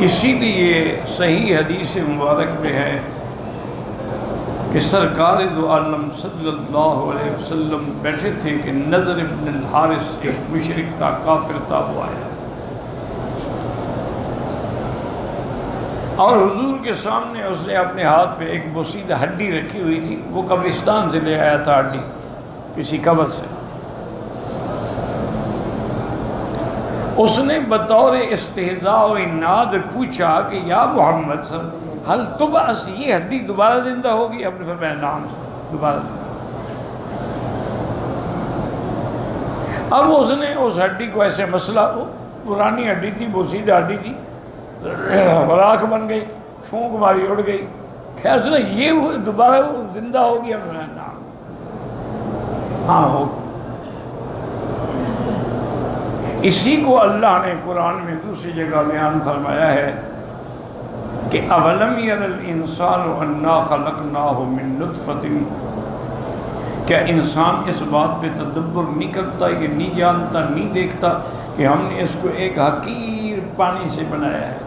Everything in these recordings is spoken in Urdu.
اسی لیے صحیح حدیث مبارک میں ہے کہ سرکار دو عالم صلی اللہ علیہ وسلم بیٹھے تھے کہ نضر ابن الحارث ایک مشرک تھا، کافر تھا، وہ آیا اور حضور کے سامنے اس نے اپنے ہاتھ پہ ایک بوسیدہ ہڈی رکھی ہوئی تھی، وہ قبرستان سے لے آیا تھا ہڈی، کسی قبر سے۔ اس نے بطور استہزاء و عناد پوچھا کہ یا محمد صلی اللہ علیہ وسلم حل تبعث، یہ ہڈی دوبارہ زندہ ہوگی؟ آپ نے فرمایا نعم، دوبارہ زندہ۔ اب اس نے اس ہڈی کو ایسے مسئلہ، وہ پرانی ہڈی تھی، بوسیدہ ہڈی تھی، راکھ بن گئی، پھونک ماری اڑ گئی، خیر سنا یہ دوبارہ زندہ ہوگی؟ آپ نے فرمایا نعم، ہاں ہوگی۔ اسی کو اللہ نے قرآن میں دوسری جگہ بیان فرمایا ہے کہ اولم یر الانسان انا خلقناہ من نطفۃ، کیا انسان اس بات پہ تدبر نہیں کرتا، یہ نہیں جانتا، نہیں دیکھتا کہ ہم نے اس کو ایک حقیر پانی سے بنایا ہے۔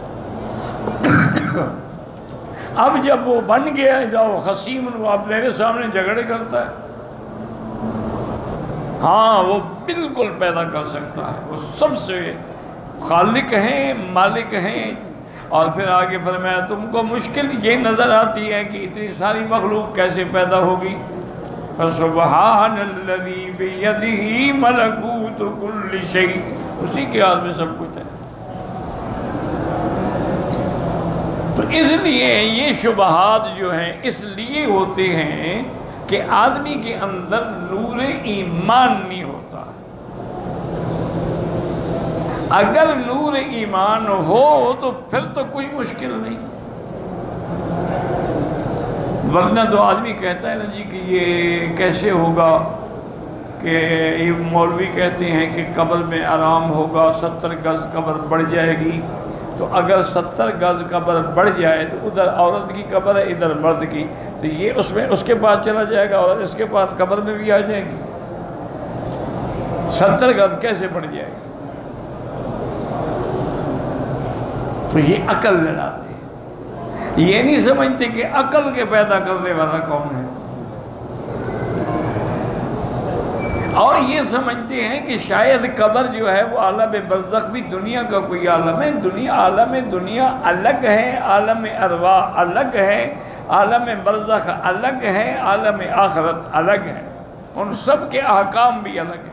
اب جب وہ بن گیا ہے، جاؤ خصیم، وہ اب میرے سامنے جھگڑے کرتا ہے۔ ہاں وہ بالکل پیدا کر سکتا ہے، وہ سب سے خالق ہیں، مالک ہیں۔ اور پھر آگے فرمایا تم کو مشکل یہ نظر آتی ہے کہ اتنی ساری مخلوق کیسے پیدا ہوگی؟ فسبحان الذی بیدہ ملکوت کل شیء، اسی کے ہاتھ میں سب کچھ ہے۔ تو اس لیے یہ شبہات جو ہیں اس لیے ہوتے ہیں کہ آدمی کے اندر نور ایمان نہیں ہوتا۔ اگر نور ایمان ہو تو پھر تو کوئی مشکل نہیں، ورنہ تو آدمی کہتا ہے نا جی کہ یہ کیسے ہوگا، کہ یہ مولوی کہتے ہیں کہ قبر میں آرام ہوگا، 70 گز قبر بڑھ جائے گی، تو اگر 70 گز قبر بڑھ جائے تو ادھر عورت کی قبر ہے، ادھر مرد کی، تو یہ اس میں اس کے پاس چلا جائے گا، اور اس کے پاس قبر میں بھی آ جائے گی۔ 70 گز کیسے بڑھ جائے گی؟ تو یہ عقل لڑاتے ہیں، یہ نہیں سمجھتے کہ عقل کے پیدا کرنے والا کون ہے، اور یہ سمجھتے ہیں کہ شاید قبر جو ہے وہ عالم برزخ بھی دنیا کا کوئی عالم ہے، عالم دنیا الگ ہے، عالم ارواح الگ ہے، عالم برزخ الگ ہے، عالم آخرت الگ ہے، ان سب کے احکام بھی الگ ہیں۔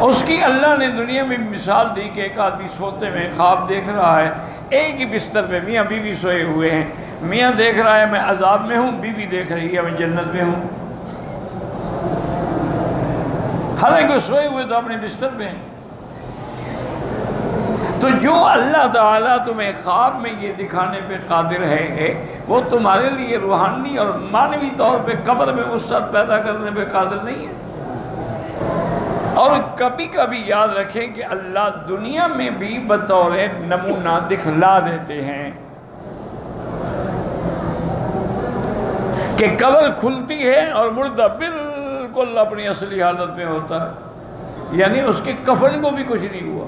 اس کی اللہ نے دنیا میں مثال دی کہ ایک آدمی سوتے میں خواب دیکھ رہا ہے، ایک ہی بستر پہ میاں بیوی سوئے ہوئے ہیں، میاں دیکھ رہا ہے میں عذاب میں ہوں، بیوی دیکھ رہی ہے میں جنت میں ہوں، حالانکہ سوئے ہوئے تو اپنے بستر پہ ہیں۔ تو جو اللہ تعالیٰ تمہیں خواب میں یہ دکھانے پہ قادر ہے، وہ تمہارے لیے روحانی اور معنوی طور پہ قبر میں وسعت پیدا کرنے پہ قادر نہیں ہے۔ اور کبھی کبھی یاد رکھیں کہ اللہ دنیا میں بھی بطور نمونہ دکھلا دیتے ہیں کہ قبر کھلتی ہے اور مردہ بالکل اپنی اصلی حالت میں ہوتا ہے، یعنی اس کے کفن کو بھی کچھ نہیں ہوا۔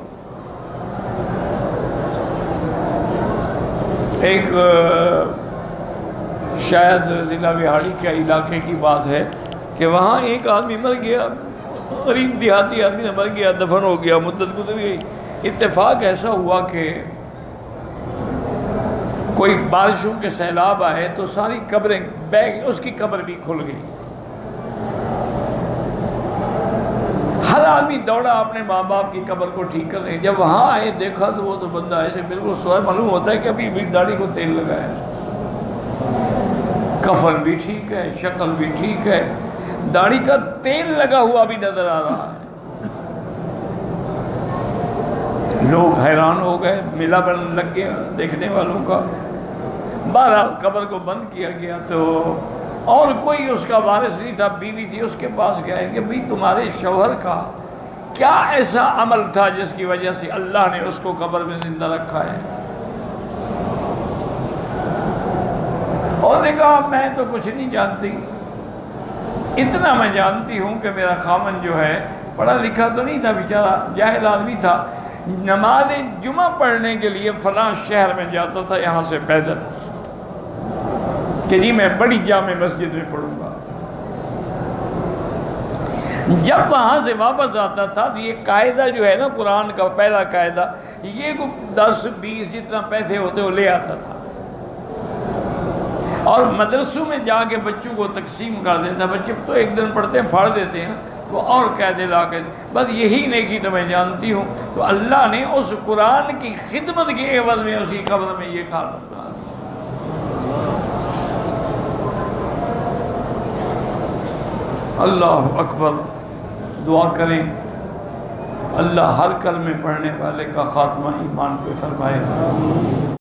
ایک شاید ضلع بہاڑی کے علاقے کی بات ہے کہ وہاں ایک آدمی مر گیا، غریب دیہاتی آدمی مر گیا، دفن ہو گیا، مدت گزر گئی۔ اتفاق ایسا ہوا کہ کوئی بارشوں کے سیلاب آئے تو ساری قبریں اس کی قبر بھی کھل گئی۔ ہر آدمی دوڑا اپنے ماں باپ کی قبر کو ٹھیک کرنے، جب وہاں آئے دیکھا تو وہ تو بندہ ایسے بالکل سوئے، معلوم ہوتا ہے کہ ابھی بھی داڑھی کو تیل لگایا ہے، کفن بھی ٹھیک ہے، شکل بھی ٹھیک ہے، داڑھی کا تیل لگا ہوا بھی نظر آ رہا ہے۔ لوگ حیران ہو گئے، میلہ بن لگ گیا دیکھنے والوں کا۔ بہرحال قبر کو بند کیا گیا تو اور کوئی اس کا وارث نہیں تھا، بیوی تھی، اس کے پاس گئے کہ بھئی تمہارے شوہر کا کیا ایسا عمل تھا جس کی وجہ سے اللہ نے اس کو قبر میں زندہ رکھا ہے؟ اور نے کہا میں تو کچھ نہیں جانتی، اتنا میں جانتی ہوں کہ میرا خامن جو ہے پڑھا لکھا تو نہیں تھا، بیچارہ جاہل آدمی تھا، نماز جمعہ پڑھنے کے لیے فلاں شہر میں جاتا تھا یہاں سے پیدل کہ جی میں بڑی جامع مسجد میں پڑھوں گا. جب وہاں سے واپس آتا تھا تو یہ قاعدہ جو ہے نا قرآن کا پہلا قاعدہ، یہ کو 10-20 جتنا پیسے ہوتے وہ لے آتا تھا اور مدرسوں میں جا کے بچوں کو تقسیم کر دیتا. بچے تو ایک دن پڑھتے ہیں پھاڑ دیتے ہیں تو اور قاعدے لا کے بس یہی نیکی تو میں جانتی ہوں. تو اللہ نے اس قرآن کی خدمت کے عوض میں اسی قبر میں یہ کھا ڈالا. اللہ اکبر. دعا کریں اللہ ہر کلمے پڑھنے والے کا خاتمہ ایمان پہ فرمائے.